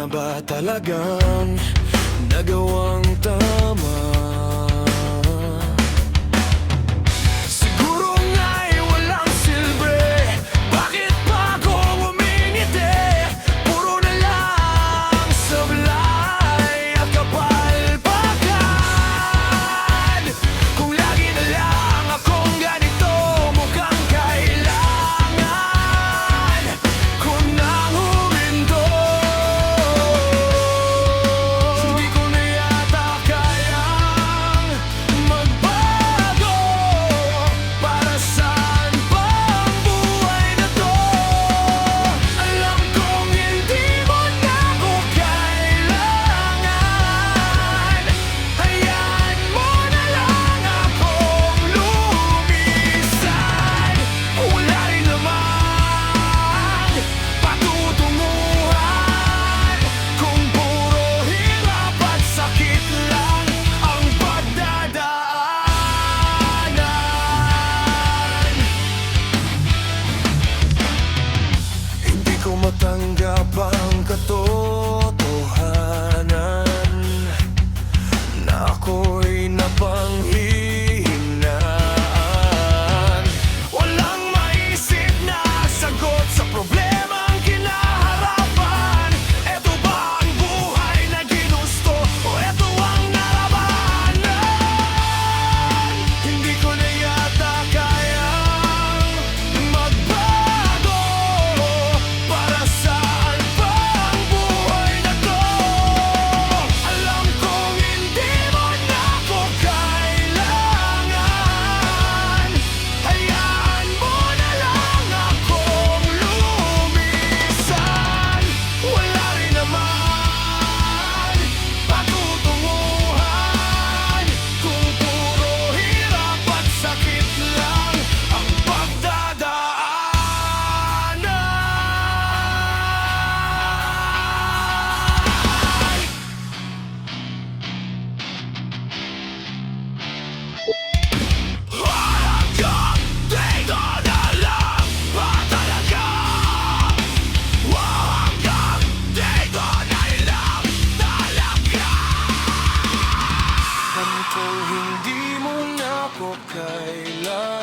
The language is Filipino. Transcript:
na ba talagang nagawang tama? Siguro nga'y walang silbi. Bakit pa ako umingiti? Puro na lang sablay at kapalpakan. Kung lagi na lang akong ganito, mukhang kailangan ko nang huminto. Hindi ko na yata kayang magbago. Para saan pa ang buhay na to? Alam kong hindi mo na ako kailangan. Hayaan mo na lang akong lumisan. Wala rin naman patutunguhan kung puro hirap at sakit lang ang pagdadaanan. Hindi ko matanggap ang katotohanan na ako'y napanghihinaan. Walang maisip na sagot sa problemang kinaharapan. Eto ba ang buhay na ginusto o eto ang narabanan? Hindi ko na yata kayang magbago. Para saan pa ang buhay na to? Alam kong hindi mo na ako kailangan. Hayaan mo na lang akong lumisan. Wala rin naman patutunguhan kung puro hirap at sakit lang ang pagdadaanan. Hanggang dito na lang ba talaga? Hanggang dito na lang talaga. Alam kong hindi mo na ako kailangan.